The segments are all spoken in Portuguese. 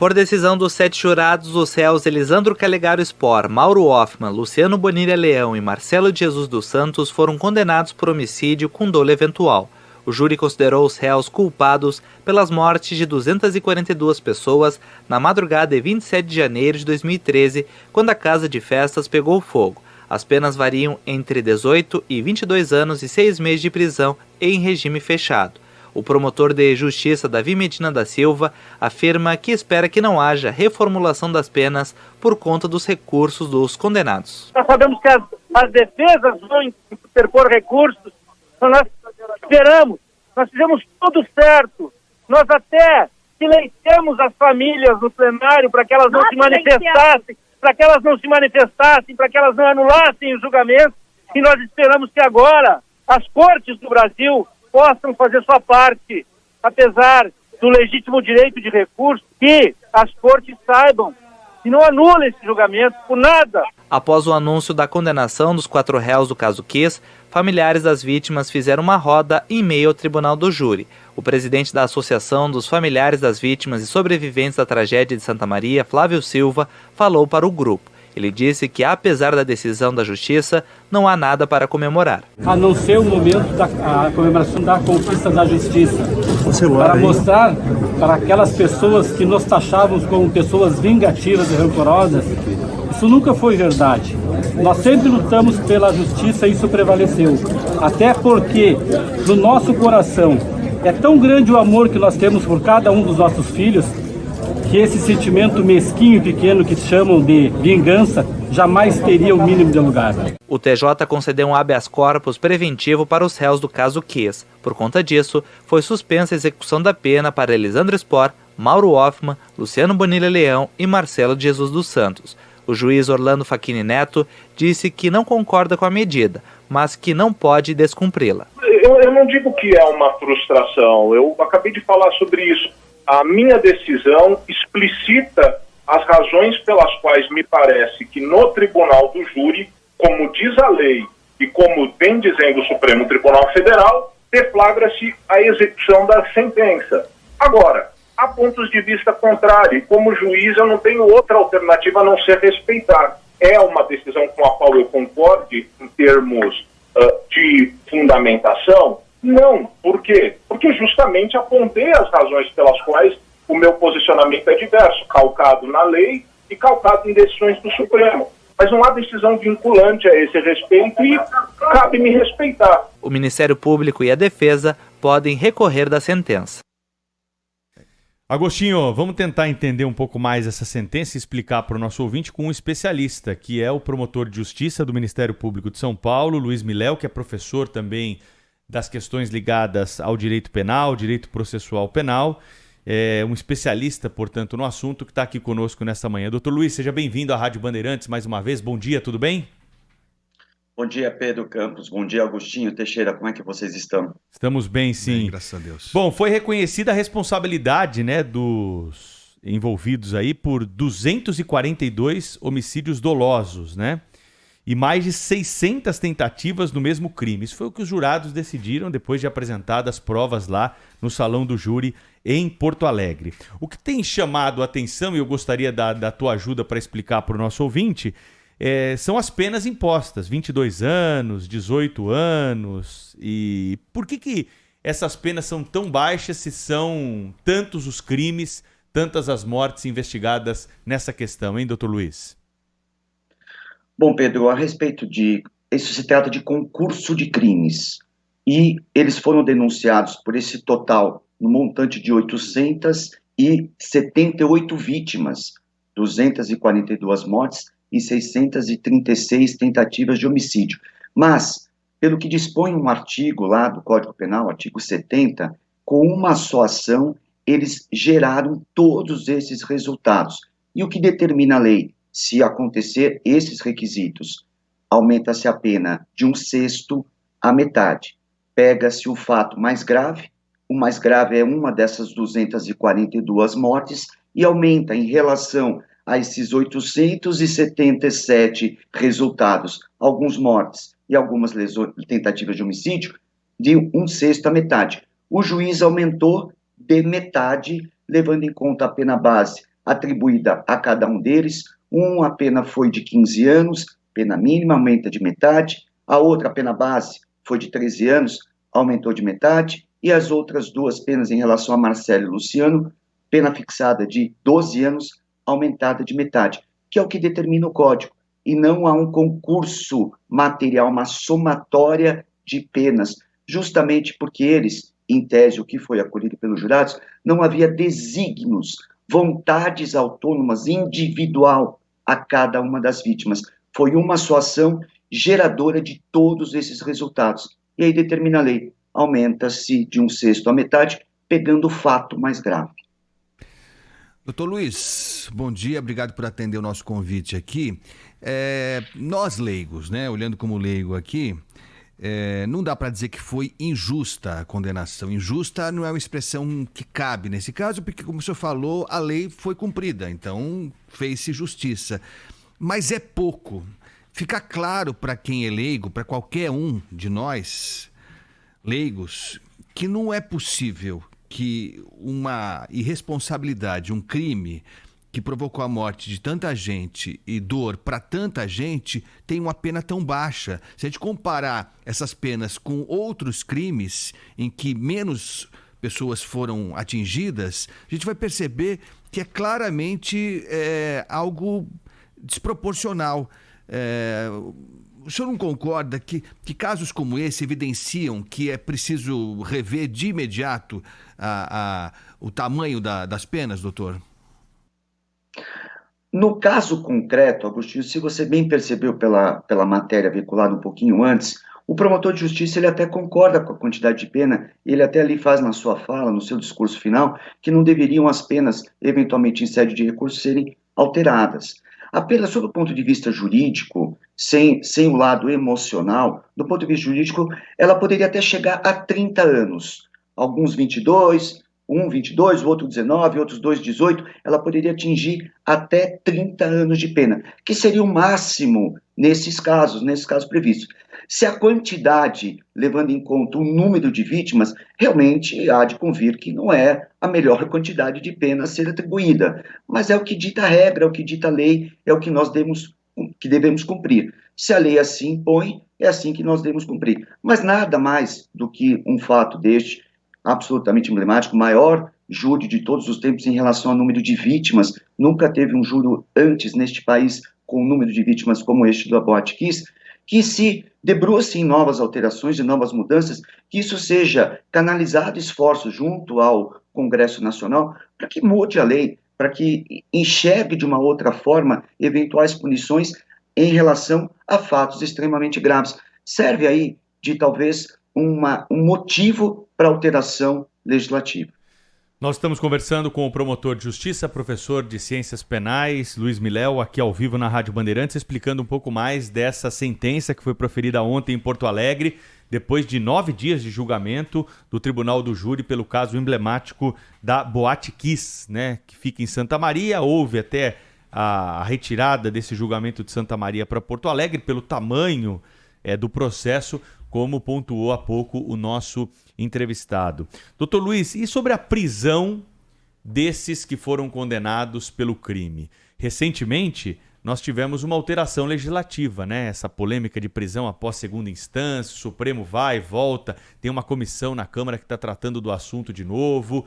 Por decisão dos 7 jurados, os réus Elisandro Calegaro Spor, Mauro Hoffman, Luciano Bonilha Leão e Marcelo de Jesus dos Santos foram condenados por homicídio com dolo eventual. O júri considerou os réus culpados pelas mortes de 242 pessoas na madrugada de 27 de janeiro de 2013, quando a casa de festas pegou fogo. As penas variam entre 18 e 22 anos e 6 meses de prisão em regime fechado. O promotor de justiça Davi Medina da Silva afirma que espera que não haja reformulação das penas por conta dos recursos dos condenados. Nós sabemos que as defesas vão interpor recursos, então nós esperamos, nós fizemos tudo certo, nós até silenciamos as famílias no plenário para que elas não se manifestassem, para que elas não anulassem o julgamento, e nós esperamos que agora as cortes do Brasil possam fazer sua parte, apesar do legítimo direito de recurso, que as cortes saibam e não anulem esse julgamento por nada. Após o anúncio da condenação dos 4 réus do caso Kiss, familiares das vítimas fizeram uma roda em meio ao tribunal do júri. O presidente da Associação dos Familiares das Vítimas e Sobreviventes da Tragédia de Santa Maria, Flávio Silva, falou para o grupo. Ele disse que, apesar da decisão da Justiça, não há nada para comemorar. A não ser o momento da comemoração da conquista da Justiça. Para mostrar para aquelas pessoas que nos taxavam como pessoas vingativas e rancorosas, isso nunca foi verdade. Nós sempre lutamos pela justiça e isso prevaleceu. Até porque, no nosso coração, é tão grande o amor que nós temos por cada um dos nossos filhos, que esse sentimento mesquinho e pequeno que chamam de vingança jamais teria o mínimo de lugar. O TJ concedeu um habeas corpus preventivo para os réus do caso Kiss. Por conta disso, foi suspensa a execução da pena para Elisandro Spor, Mauro Hoffman, Luciano Bonilha Leão e Marcelo de Jesus dos Santos. O juiz Orlando Facchini Neto disse que não concorda com a medida, mas que não pode descumpri-la. Eu não digo que é uma frustração, eu acabei de falar sobre isso. A minha decisão explicita as razões pelas quais me parece que no tribunal do júri, como diz a lei e como vem dizendo o Supremo Tribunal Federal, deflagra-se a execução da sentença. Agora, há pontos de vista contrários, e como juiz eu não tenho outra alternativa a não ser respeitar. É uma decisão com a qual eu concorde em termos de fundamentação? Não. Por quê? Porque justamente apontei as razões pelas quais o meu posicionamento é diverso, calcado na lei e calcado em decisões do Supremo. Mas não há decisão vinculante a esse respeito e cabe me respeitar. O Ministério Público e a Defesa podem recorrer da sentença. Agostinho, vamos tentar entender um pouco mais essa sentença e explicar para o nosso ouvinte com um especialista, que é o promotor de justiça do Ministério Público de São Paulo, Luiz Miléo, que é professor também das questões ligadas ao direito penal, direito processual penal, é um especialista, portanto, no assunto, que está aqui conosco nesta manhã. Doutor Luiz, seja bem-vindo à Rádio Bandeirantes mais uma vez. Bom dia, tudo bem? Bom dia, Pedro Campos. Bom dia, Agostinho Teixeira. Como é que vocês estão? Estamos bem, sim. Bem, graças a Deus. Bom, foi reconhecida a responsabilidade, né, dos envolvidos aí por 242 homicídios dolosos, né? E mais de 600 tentativas no mesmo crime. Isso foi o que os jurados decidiram depois de apresentadas provas lá no Salão do Júri em Porto Alegre. O que tem chamado a atenção, e eu gostaria da tua ajuda para explicar para o nosso ouvinte, são as penas impostas, 22 anos, 18 anos. E por que essas penas são tão baixas se são tantos os crimes, tantas as mortes investigadas nessa questão, hein, doutor Luiz? Bom, Pedro, a respeito de... Isso se trata de concurso de crimes. E eles foram denunciados por esse total, no montante de 878 vítimas, 242 mortes e 636 tentativas de homicídio. Mas, pelo que dispõe um artigo lá do Código Penal, artigo 70, com uma só ação, eles geraram todos esses resultados. E o que determina a lei? Se acontecer esses requisitos, aumenta-se a pena de 1/6 à metade. Pega-se o fato mais grave, o mais grave é uma dessas 242 mortes, e aumenta em relação a esses 877 resultados, alguns mortes e algumas tentativas de homicídio, de 1/6 à metade. O juiz aumentou de metade, levando em conta a pena base atribuída a cada um deles. A pena foi de 15 anos, pena mínima, aumenta de metade. A outra, a pena base, foi de 13 anos, aumentou de metade. E as outras duas penas em relação a Marcelo e Luciano, pena fixada de 12 anos, aumentada de metade, que é o que determina o Código. E não há um concurso material, uma somatória de penas, justamente porque eles, em tese, o que foi acolhido pelos jurados, não havia desígnios, vontades autônomas, individual, a cada uma das vítimas. Foi uma só ação geradora de todos esses resultados. E aí determina a lei, aumenta-se de 1/6 à metade, pegando o fato mais grave. Doutor Luiz, bom dia, obrigado por atender o nosso convite aqui. Nós leigos, né, olhando como leigo aqui, não dá para dizer que foi injusta a condenação. Injusta não é uma expressão que cabe nesse caso, porque, como o senhor falou, a lei foi cumprida, então fez-se justiça. Mas é pouco. Fica claro para quem é leigo, para qualquer um de nós, leigos, que não é possível que uma irresponsabilidade, um crime que provocou a morte de tanta gente e dor para tanta gente tenha uma pena tão baixa. Se a gente comparar essas penas com outros crimes em que menos pessoas foram atingidas, a gente vai perceber que é claramente algo desproporcional. O senhor não concorda que casos como esse evidenciam que é preciso rever de imediato o tamanho das penas, doutor? No caso concreto, Agostinho, se você bem percebeu pela matéria veiculada um pouquinho antes, o promotor de justiça ele até concorda com a quantidade de pena, ele até ali faz na sua fala, no seu discurso final, que não deveriam as penas, eventualmente em sede de recurso, serem alteradas. A pena, sob o ponto de vista jurídico, sem o lado emocional, do ponto de vista jurídico, ela poderia até chegar a 30 anos. Alguns 22, um 22, o outro 19, outros 2, 18, ela poderia atingir até 30 anos de pena, que seria o máximo nesses casos previstos. Se a quantidade, levando em conta o número de vítimas, realmente há de convir que não é a melhor quantidade de pena a ser atribuída. Mas é o que dita a regra, é o que dita a lei, é o que nós devemos cumprir. Se a lei assim impõe, é assim que nós devemos cumprir. Mas nada mais do que um fato deste, absolutamente emblemático, maior júri de todos os tempos em relação ao número de vítimas. Nunca teve um júri antes neste país com um número de vítimas como este do Boate Kiss, que se debruce em novas alterações e novas mudanças, que isso seja canalizado esforço junto ao Congresso Nacional para que mude a lei, para que enxergue de uma outra forma eventuais punições em relação a fatos extremamente graves. Serve aí de talvez um motivo para alteração legislativa. Nós estamos conversando com o promotor de justiça, professor de ciências penais, Luiz Miléo, aqui ao vivo na Rádio Bandeirantes, explicando um pouco mais dessa sentença que foi proferida ontem em Porto Alegre, depois de 9 dias de julgamento do Tribunal do Júri pelo caso emblemático da Boate Kiss, né, que fica em Santa Maria. Houve até a retirada desse julgamento de Santa Maria para Porto Alegre pelo tamanho do processo, como pontuou há pouco o nosso entrevistado. Doutor Luiz, e sobre a prisão desses que foram condenados pelo crime? Recentemente, nós tivemos uma alteração legislativa, né? Essa polêmica de prisão após segunda instância, o Supremo vai e volta, tem uma comissão na Câmara que está tratando do assunto de novo,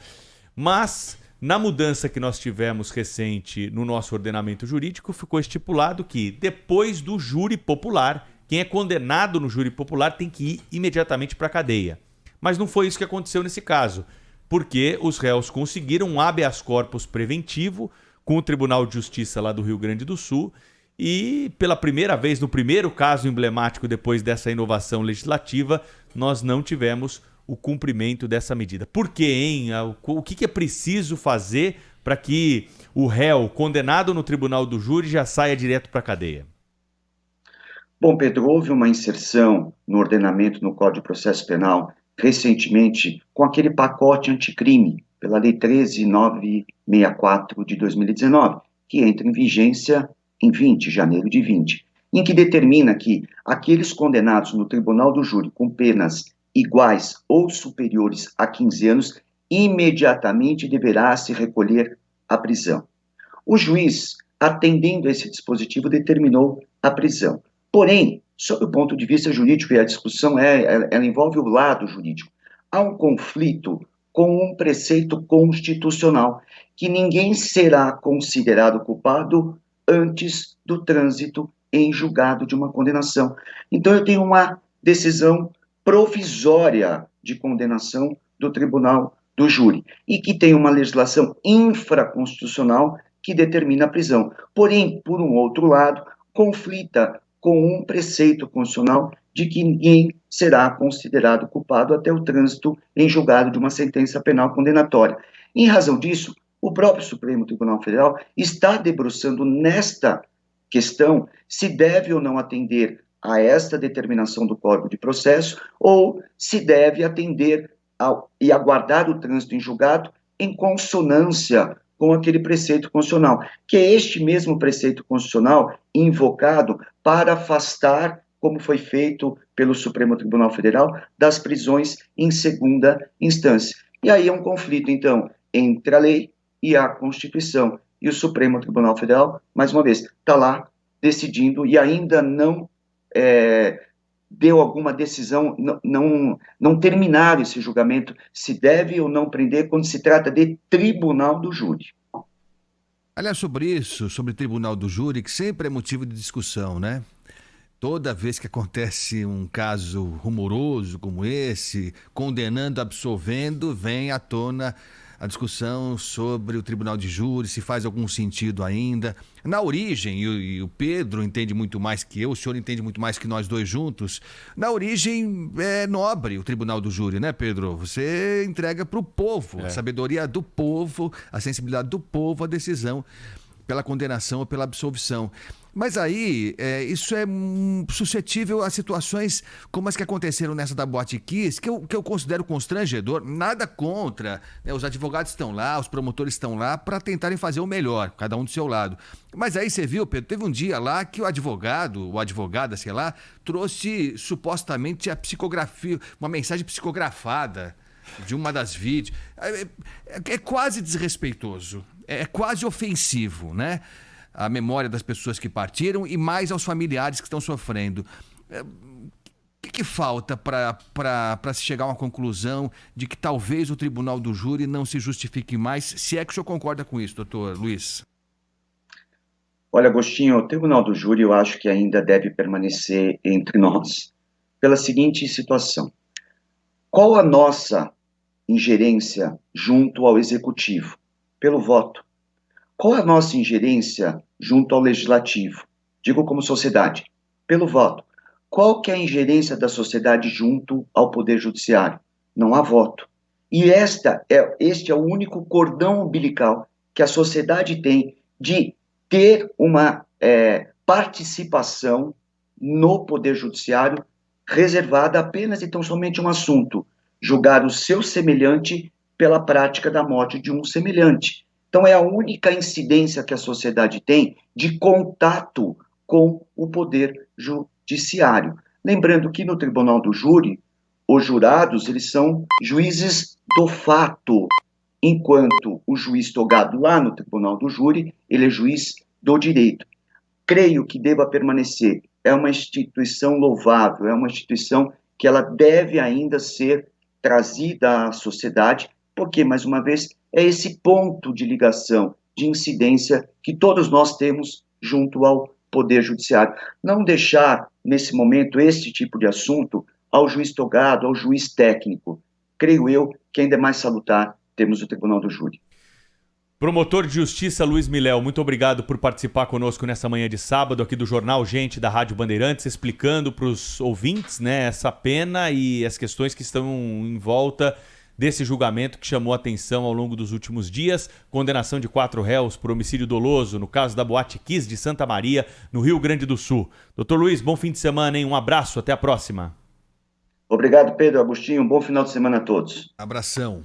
mas na mudança que nós tivemos recente no nosso ordenamento jurídico, ficou estipulado que depois do júri popular, quem é condenado no júri popular tem que ir imediatamente para a cadeia. Mas não foi isso que aconteceu nesse caso, porque os réus conseguiram um habeas corpus preventivo com o Tribunal de Justiça lá do Rio Grande do Sul e, pela primeira vez, no primeiro caso emblemático depois dessa inovação legislativa, nós não tivemos o cumprimento dessa medida. Por quê, hein? O que é preciso fazer para que o réu condenado no Tribunal do Júri já saia direto para a cadeia? Bom, Pedro, houve uma inserção no ordenamento, no Código de Processo Penal, recentemente, com aquele pacote anticrime, pela Lei 13.964 de 2019, que entra em vigência em 20 de janeiro de 20, em que determina que aqueles condenados no Tribunal do Júri com penas iguais ou superiores a 15 anos, imediatamente deverá se recolher à prisão. O juiz, atendendo a esse dispositivo, determinou a prisão. Porém, sob o ponto de vista jurídico, e a discussão ela envolve o lado jurídico, há um conflito com um preceito constitucional, que ninguém será considerado culpado antes do trânsito em julgado de uma condenação. Então, eu tenho uma decisão provisória de condenação do tribunal do júri, e que tem uma legislação infraconstitucional que determina a prisão. Porém, por um outro lado, conflita com um preceito constitucional de que ninguém será considerado culpado até o trânsito em julgado de uma sentença penal condenatória. Em razão disso, o próprio Supremo Tribunal Federal está debruçando nesta questão se deve ou não atender a esta determinação do Código de Processo ou se deve atender e aguardar o trânsito em julgado em consonância com aquele preceito constitucional, que é este mesmo preceito constitucional invocado para afastar, como foi feito pelo Supremo Tribunal Federal, das prisões em segunda instância. E aí é um conflito, então, entre a lei e a Constituição. E o Supremo Tribunal Federal, mais uma vez, está lá decidindo e ainda não deu alguma decisão, não terminaram esse julgamento, se deve ou não prender quando se trata de tribunal do júri. Aliás, sobre isso, sobre tribunal do júri, que sempre é motivo de discussão, né? Toda vez que acontece um caso rumoroso como esse, condenando, absolvendo, vem à tona a discussão sobre o tribunal de júri, se faz algum sentido ainda. Na origem, e o Pedro entende muito mais que eu, o senhor entende muito mais que nós dois juntos, na origem é nobre o tribunal do júri, né, Pedro? Você entrega para o povo, a sabedoria do povo, a sensibilidade do povo, a decisão pela condenação ou pela absolvição. Mas aí, isso é suscetível a situações como as que aconteceram nessa da Boate Kiss, que eu considero constrangedor, nada contra, né? Os advogados estão lá, os promotores estão lá para tentarem fazer o melhor, cada um do seu lado. Mas aí você viu, Pedro, teve um dia lá que o advogado, ou advogada, sei lá, trouxe supostamente a psicografia, uma mensagem psicografada de uma das vídeos. É quase desrespeitoso, é quase ofensivo, né? A memória das pessoas que partiram e mais aos familiares que estão sofrendo. O que falta para se chegar a uma conclusão de que talvez o tribunal do júri não se justifique mais, se é que o senhor concorda com isso, doutor Luiz? Olha, Agostinho, o tribunal do júri eu acho que ainda deve permanecer entre nós, pela seguinte situação. Qual a nossa ingerência junto ao executivo? Pelo voto. Qual a nossa ingerência junto ao legislativo? Digo como sociedade, pelo voto. Qual que é a ingerência da sociedade junto ao poder judiciário? Não há voto. E este é o único cordão umbilical que a sociedade tem de ter uma participação no poder judiciário reservada apenas e tão somente um assunto: julgar o seu semelhante pela prática da morte de um semelhante. Então, é a única incidência que a sociedade tem de contato com o poder judiciário. Lembrando que no tribunal do júri, os jurados, eles são juízes do fato, enquanto o juiz togado lá no tribunal do júri, ele é juiz do direito. Creio que deva permanecer. É uma instituição louvável, é uma instituição que ela deve ainda ser trazida à sociedade, porque, mais uma vez, é esse ponto de ligação, de incidência que todos nós temos junto ao Poder Judiciário. Não deixar, nesse momento, esse tipo de assunto ao juiz togado, ao juiz técnico. Creio eu que ainda é mais salutar termos o Tribunal do Júri. Promotor de Justiça Luiz Miléo, muito obrigado por participar conosco nessa manhã de sábado aqui do Jornal Gente da Rádio Bandeirantes, explicando para os ouvintes, né, essa pena e as questões que estão em volta desse julgamento que chamou a atenção ao longo dos últimos dias. Condenação de 4 réus por homicídio doloso no caso da Boate Kiss de Santa Maria, no Rio Grande do Sul. Doutor Luiz, bom fim de semana, hein? Um abraço, até a próxima. Obrigado, Pedro, Agostinho, um bom final de semana a todos. Abração.